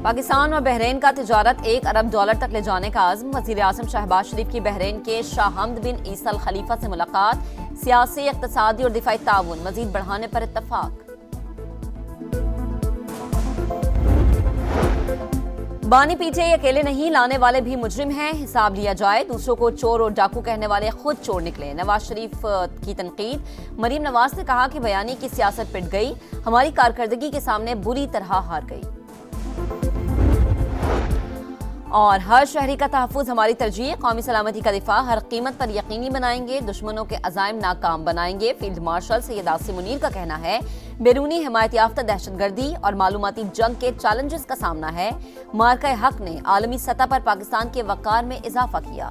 पाकिस्तान और बहरीन का तिजारत $1 अरब तक ले जाने का आज़म। वज़ीर आज़म शहबाज शरीफ की बहरीन के शाह हमद बिन ईसा अल खलीफा से मुलाकात। सियासी, इक़्तिसादी और दिफाई ताउन मज़ीद बढ़ाने पर इत्तफ़ाक़। बानी पीटीआई अकेले नहीं, लाने वाले भी मुजरिम हैं, हिसाब लिया जाए। दूसरों को चोर और डाकू कहने वाले खुद चोर निकले। नवाज शरीफ की तनकीद। मरीम नवाज ने कहा कि बयानी की सियासत पिट गई, हमारी कारकर्दगी के सामने बुरी तरह हार गई। और हर शहरी का तहफ़्फ़ुज़ हमारी तरजीह, कौमी सलामती का दिफा हर कीमत पर यकीनी बनाएंगे, दुश्मनों के अज़ाइम नाकाम बनाएंगे। फील्ड मार्शल सैयद आसिम मुनीर का कहना है बैरूनी हिमायत याफ्ता दहशतगर्दी और मालूमाती जंग के चैलेंजेस का सामना है। मार्का हक ने आलमी सतह पर पाकिस्तान के वक़ार में इजाफा किया।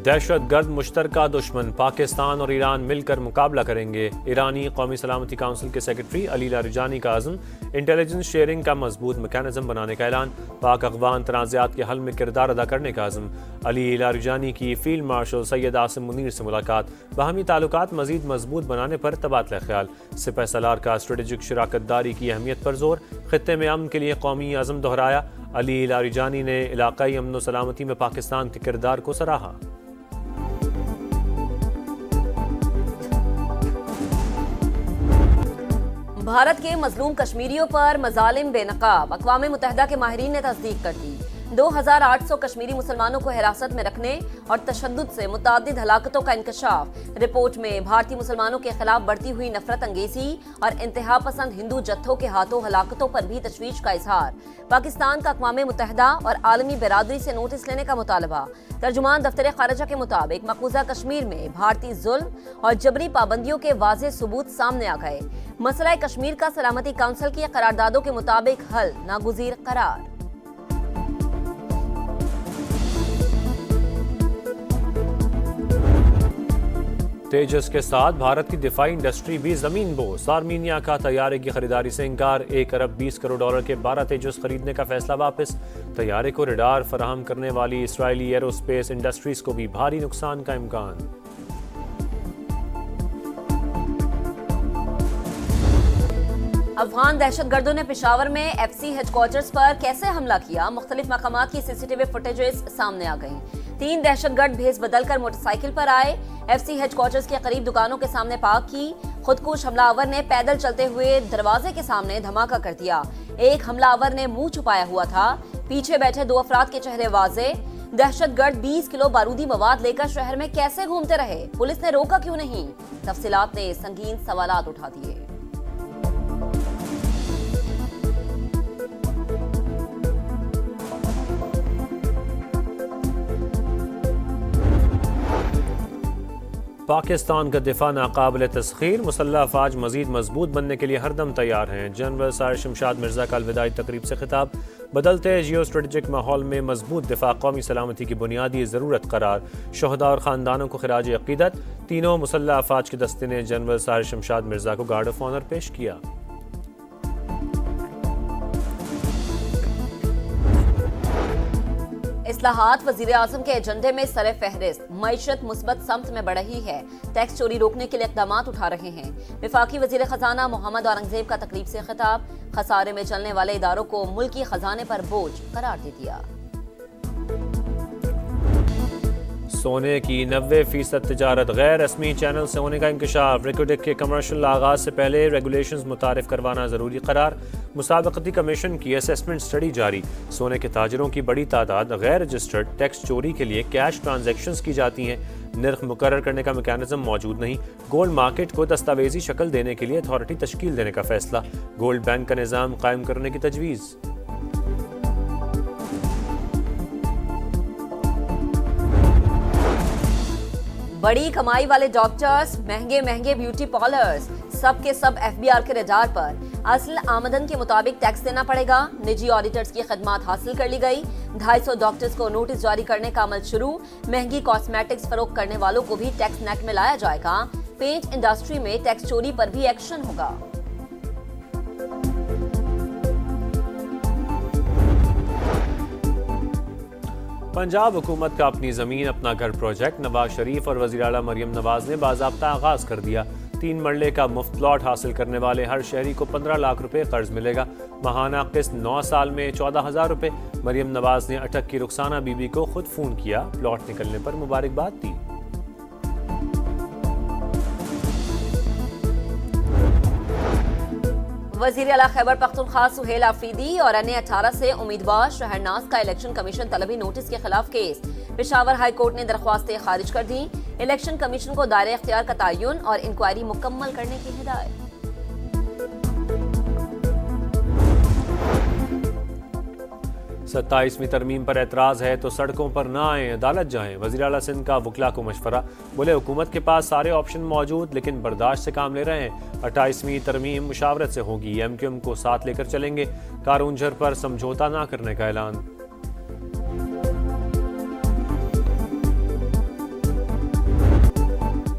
दहशतगर्द मुश्तरका दुश्मन, पाकिस्तान और ईरान मिलकर मुकाबला करेंगे। ईरानी कौमी सलामती काउंसिल के सेक्रेटरी अली लारिजानी का आज़म। इंटेलिजेंस शेयरिंग का मजबूत मैकेनिज्म बनाने का ऐलान। पाक अफ़गान तनाज़ात के हल में किरदार अदा करने का आज़म। अली लारिजानी की फील्ड मार्शल सैयद आसिम मुनीर से मुलाकात। बाहमी ताल्लुकात मज़ीद मजबूत बनाने पर तबादला ख्याल। सिपह सलार का स्ट्रेटेजिक शराकतदारी की अहमियत पर जोर। खित्ते में अमन के लिए कौमी आज़म दोहराया। अली लारिजानी ने इलाक़ाई अमन व सलामती में पाकिस्तान के किरदार को सराहा। भारत के मजलूम कश्मीरियों पर मजालिम बेनकाब, अक़वाम मुत्तहिदा के माहिरीन ने तस्दीक कर दी। 2800 कश्मीरी मुसलमानों को हिरासत में रखने और तशद्दुद से मुतअद्दिद हलाकतों का इंकशाफ। रिपोर्ट में भारतीय मुसलमानों के खिलाफ बढ़ती हुई नफरत अंगेजी और इंतहा पसंद हिंदू जत्थों के हाथों हलाकतों पर भी तशवीश का इजहार। पाकिस्तान का अक़वाम मुत्तहिदा और आलमी बिरादरी से नोटिस लेने का मुतालबा। तर्जुमान दफ्तर खारजा के मुताबिक मकबूजा कश्मीर में भारतीय जुल्म और जबरी पाबंदियों के वाज़ेह सबूत सामने आ गए। मसला कश्मीर का सलामती काउंसिल की करारदादों के मुताबिक हल नागुज़ीर करार। तेजस के साथ भारत की दिफाई इंडस्ट्री भी जमीन बोस। आर्मीनिया का तैयारे की खरीदारी से इंकार। $1 अरब 20 करोड़ के 12 तेजस खरीदने का फैसला वापस। तैयारे को रडार फराहम करने वाली इसराइली एरोस्पेस इंडस्ट्रीज को भी भारी नुकसान का इम्कान। अफगान दहशतगर्दों ने पेशावर में FC हेडक्वार्टर्स पर कैसे हमला किया, मुख्तलिफ मकामात की CCTV फुटेजेस सामने आ गईं। 3 दहशतगर्द भेस बदलकर मोटरसाइकिल पर आए, FC हेडक्वार्टर्स के करीब दुकानों के सामने पार्क की। खुदकुश हमलावर ने पैदल चलते हुए दरवाजे के सामने धमाका कर दिया। एक हमलावर ने मुंह छुपाया हुआ था, पीछे बैठे 2 अफराद के चेहरे वाजे। दहशतगर्द 20 किलो बारूदी मवाद लेकर शहर में कैसे घूमते रहे, पुलिस ने रोका क्यों नहीं? तफसीलात ने संगीन सवालात उठा दिए। पाकिस्तान का दिफा नाकाबिल तस्खीर, मुसल्लह अफवाज मजीद मजबूत बनने के लिए हरदम तैयार हैं। जनरल साहिर शमशाद मिर्जा का अलविदाई तकरीब से खिताब। बदलते जियो स्ट्रेटेजिक माहौल में मजबूत दिफा कौमी सलामती की बुनियादी ज़रूरत करार। शहदा और ख़ानदानों को खिराज अक़ीदत। तीनों मुसल्लह अफवाज के दस्ते ने जनरल साहिर शमशाद मिर्जा को गार्ड ऑफ ऑनर पेश किया। इस्लाहात वज़ीर आज़म के एजेंडे में सरे फहरिस्त। मईशत मुस्बत समत में बढ़ रही है, टैक्स चोरी रोकने के लिए इक़दाम उठा रहे हैं। वफाकी वज़ीर ख़जाना मोहम्मद औरंगज़ेब का तकरीब से खिताब। खसारे में चलने वाले इदारों को मुल्की खजाने पर बोझ करार दे दिया। सोने की 90% तिजारत गैर रस्मी चैनल से होने का इंकशाफ। रिकोडेक के कमर्शियल आगाज से पहले रेगुलेशंस मुतारिफ करवाना जरूरी करार। मुसाबकती कमीशन की असेसमेंट स्टडी जारी। सोने के ताजरों की बड़ी तादाद गैर रजिस्टर्ड टैक्स चोरी के लिए कैश ट्रांजैक्शंस की जाती हैं। नर्ख मुकर्रर करने का मैकेनिज्म मौजूद नहीं। गोल्ड मार्केट को दस्तावेजी शक्ल देने के लिए अथॉरिटी तश्कील देने का फैसला। गोल्ड बैंक का निज़ाम कायम करने की तजवीज़। बड़ी कमाई वाले डॉक्टर्स, महंगे महंगे ब्यूटी पार्लर्स, सब के सब FBR के रडार पर। असल आमदन के मुताबिक टैक्स देना पड़ेगा। निजी ऑडिटर्स की खदमात हासिल कर ली गई। 250 डॉक्टर्स को नोटिस जारी करने का अमल शुरू। महंगी कॉस्मेटिक्स फरोख्त करने वालों को भी टैक्स नेट में लाया जाएगा। पेंट इंडस्ट्री में टैक्स चोरी पर भी एक्शन होगा। पंजाब हुकूमत का अपनी ज़मीन अपना घर प्रोजेक्ट। नवाज शरीफ और वज़ीर आला मरियम नवाज ने बाज़ाब्ता आगाज़ कर दिया। 3 मरले का मुफ्त प्लॉट हासिल करने वाले हर शहरी को 15 लाख रुपए कर्ज मिलेगा। माहाना किस्त 9 साल में 14,000 रुपए। मरियम नवाज ने अटक की रुखसाना बीबी को खुद फोन किया, प्लॉट निकलने पर मुबारकबाद दी। वज़ीर आला खैबर पख्तूनख्वा सुहेल आफरीदी और अन्य 18 से उम्मीदवार शहरनाज का इलेक्शन कमीशन तलबी नोटिस के खिलाफ केस पेशावर हाई कोर्ट ने दरख्वास्तें खारिज कर दी। इलेक्शन कमीशन को दायरे इख्तियार का तयन और इंक्वायरी मुकम्मल करने की हिदायत। 27वीं तरमीम पर एतराज़ है तो सड़कों पर ना आए, अदालत जाएं। वज़ीर आला सिंध का वकला को मशवरा, बोले हुकूमत के पास सारे ऑप्शन मौजूद लेकिन बर्दाश्त से काम ले रहे हैं। 28वीं तरमीम मुशावरत से होगी, MQM को साथ लेकर चलेंगे। कारूंझर पर समझौता ना करने का ऐलान।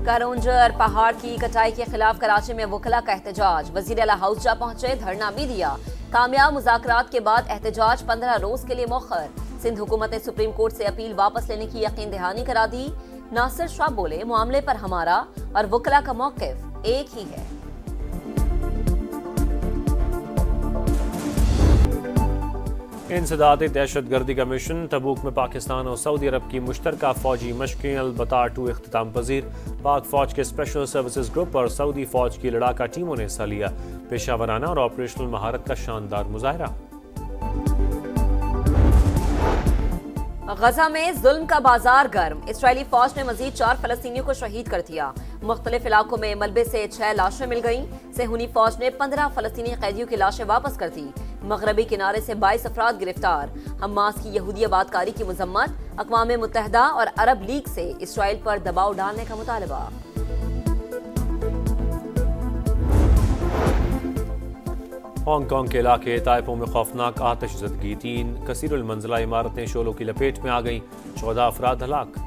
कारूंझर पहाड़ की कटाई के खिलाफ कराची में वकला का एहतजाज। वज़ीर आला हाउस जा पहुंचे, धरना भी दिया। कामयाब मुज़ाकरात के बाद एहतजाज 15 रोज के लिए मौखर। सिंध हुकूमत ने सुप्रीम कोर्ट से अपील वापस लेने की यकीन दहानी करा दी। नासिर शाह बोले, मामले पर हमारा और वकला का मौक़िफ़ एक ही है। इंसदाद दहशतगर्दी का मिशन तबूक में पाकिस्तान और सऊदी अरब की मुश्तरका फौजी मशक़ें अलबत्ता 2 इख्तिताम पजीर। पाक फौज के स्पेशल सर्विसेज ग्रुप और सऊदी फौज की लड़ाका टीमों ने हिस्सा लिया। पेशावराना और ऑपरेशनल महारत का शानदार मुजाहरा। गजा में जुल्म का बाजार गर्म। इसराइली फौज ने मजीद 4 फलस्तीनियों को शहीद कर दिया। मुख्तलिफ इलाकों में मलबे से 6 लाशें मिल गईं। सेहूनी फौज ने 15 फलस्तीनी कैदियों की लाशें वापस कर दी। मगरबी किनारे से 22 अफराद गिरफ्तार। हमास की यहूदी आबादकारी की मजम्मत। अक़वाम मुत्तहिदा और अरब लीग से इसराइल पर दबाव डालने का मुतालबा। हांगकांग के इलाके ताइपो में खौफनाक आतिशज़दगी। 3 कसीरुल मंजिला इमारतें शोलों की लपेट में आ गईं। 14 अफराद हलाक।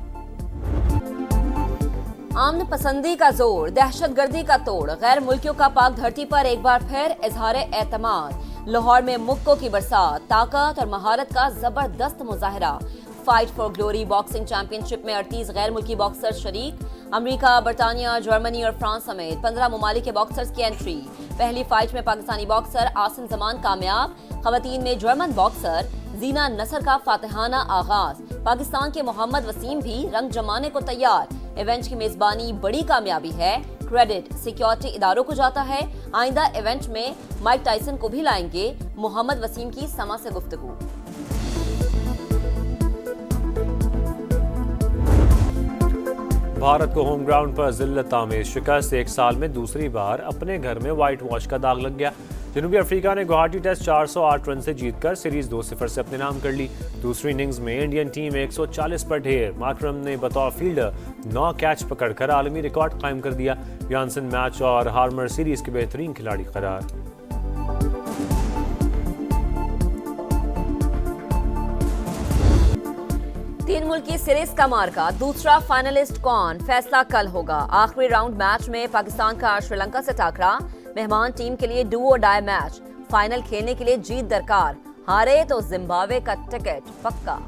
आमन पसंदी का जोर, दहशतगर्दी का तोड़। गैर मुल्कियों का पाक धरती पर एक बार फिर इजहार एतमाद। लाहौर में मुक्कों की बरसात, ताकत और महारत का जबरदस्त मुजाहरा। Fight for glory boxing championship में 38 गैर मुल्की बॉक्सर्स शरीक। अमेरिका, बरतानिया, जर्मनी और फ्रांस समेत 15 ममालिक के बॉक्सर्स की एंट्री। पहली फाइट में पाकिस्तानी बॉक्सर आसिम जमान कामयाब। खवातीन में जर्मन बॉक्सर जीना नसर का फातिहाना आगाज। पाकिस्तान के मोहम्मद वसीम भी रंग जमाने को तैयार। इवेंट की मेजबानी बड़ी कामयाबी है, क्रेडिट सिक्योरिटी इदारों को जाता है। आइंदा इवेंट में माइक टाइसन को भी लाएंगे। मोहम्मद वसीम की समा से गुफ्तगू। भारत को होम ग्राउंड पर जिल्लत आमेज शिकस्त। 1 साल में दूसरी बार अपने घर में व्हाइट वॉश का दाग लग गया। जनूबी अफ्रीका ने गुवाहाटी टेस्ट 408 रन से जीतकर सीरीज 2-0 से अपने नाम कर ली। दूसरी इनिंग्स में इंडियन टीम 140 पर ढेर। मार्करम ने बतौर फील्डर 9 कैच पकड़कर आलमी रिकॉर्ड कायम कर दिया। यानसन मैच और हार्मर सीरीज के बेहतरीन खिलाड़ी करार। तीन मुल्की सीरीज का मार्का, दूसरा फाइनलिस्ट कौन, फैसला कल होगा। आखिरी राउंड मैच में पाकिस्तान का श्रीलंका से टाकरा। मेहमान टीम के लिए डू और डाई मैच। फाइनल खेलने के लिए जीत दरकार, हारे तो जिम्बाब्वे का टिकट पक्का।